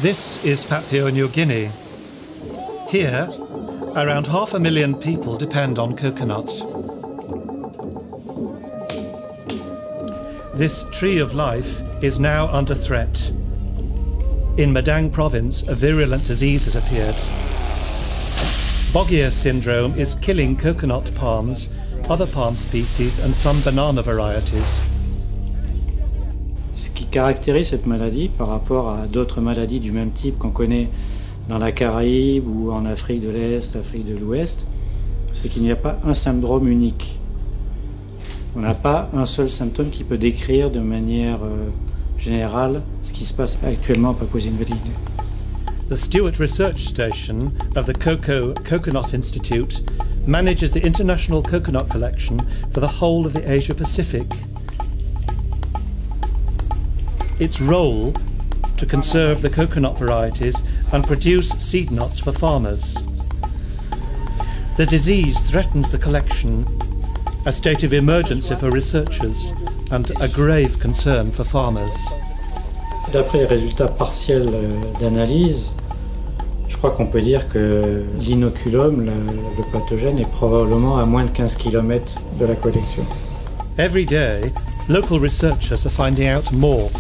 This is Papua New Guinea. Here, around 500,000 people depend on coconut. This tree of life is now under threat. In Madang province, a virulent disease has appeared. Bogia syndrome is killing coconut palms, other palm species and some banana varieties. Ce qui caractérise cette maladie par rapport à d'autres maladies du même type qu'on connaît dans la Caraïbe ou en Afrique de l'Est, Afrique de l'Ouest, c'est qu'il n'y a pas un syndrome unique. On n'a pas un seul symptôme qui peut décrire de manière générale ce qui se passe actuellement en Papouasie-Nouvelle-Guinée. The Stewart Research Station of the Coconut Institute manages the international coconut collection for the whole of the Asia-Pacific. Its role to conserve the coconut varieties and produce seed nuts for farmers. The disease threatens the collection, a state of emergency for researchers and a grave concern for farmers. D'après les résultats partiels d'analyse, je crois qu'on peut dire que l'inoculum, le pathogène, est probablement à moins de 15 km de la collection. Every day, local researchers are finding out more.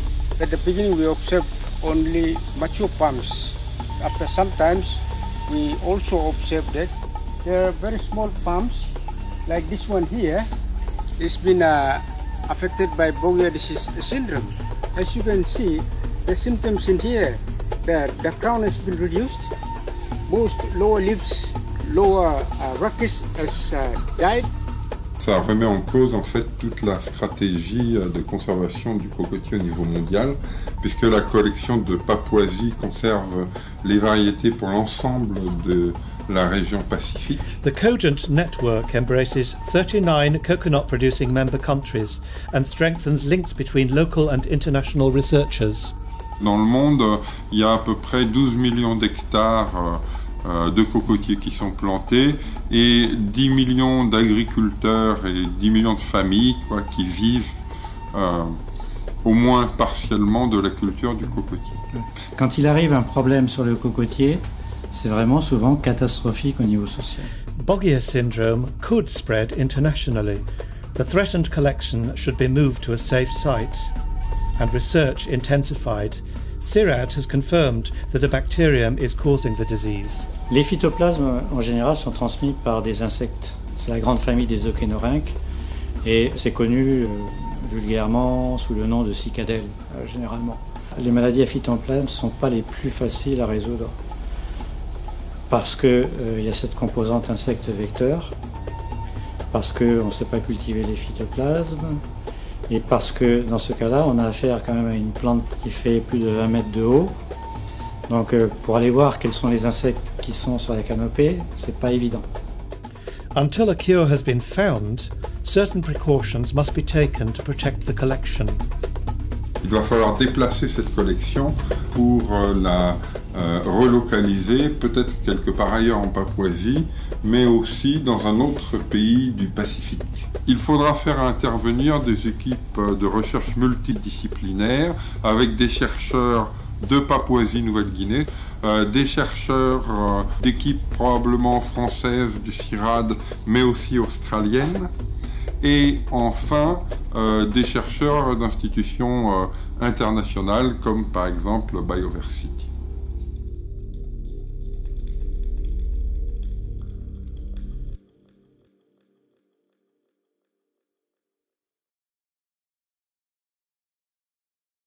At the beginning we observed only mature palms. After sometimes we also observed that there are very small palms, like this one here. It's been affected by Bogia disease syndrome. As you can see, the symptoms in here, the crown has been reduced. Most lower leaves, lower rachis has died. Ça remet en cause en fait toute la stratégie de conservation du cocotier au niveau mondial, puisque la collection de Papouasie conserve les variétés pour l'ensemble de la région Pacifique. The Cogent network embraces 39 coconut-producing member countries and strengthens links between local and international researchers. Dans le monde, il y a à peu près 12 millions d'hectares de cocotiers qui sont plantés et 10 millions d'agriculteurs et 10 millions de familles qui vivent au moins partiellement de la culture du cocotier. Quand il arrive un problème sur le cocotier, c'est vraiment souvent catastrophique au niveau social. Bogia syndrome could spread internationally. The threatened collection should be moved to a safe site and research intensified. CIRAD has confirmed that a bacterium is causing the disease. Les phytoplasmes en général sont transmis par des insectes. C'est la grande famille des océnorynques et c'est connu vulgairement sous le nom de cicadelle généralement. Les maladies à phytoplasme ne sont pas les plus faciles à résoudre parce qu'il y a cette composante insecte-vecteur, parce qu'on ne sait pas cultiver les phytoplasmes, et parce que dans ce cas-là, on a affaire quand même à une plante qui fait plus de 20 mètres de haut. Donc pour aller voir quels sont les insectes qui sont sur la canopée, c'est pas évident. Until a cure has been found, certain precautions must be taken to protect the collection. Il va falloir déplacer cette collection pour la relocaliser, peut-être quelque part ailleurs en Papouasie, mais aussi dans un autre pays du Pacifique. Il faudra faire intervenir des équipes de recherche multidisciplinaires avec des chercheurs de Papouasie-Nouvelle-Guinée, des chercheurs d'équipes probablement françaises du CIRAD, mais aussi australiennes, et enfin des chercheurs d'institutions internationales comme par exemple Bioversity.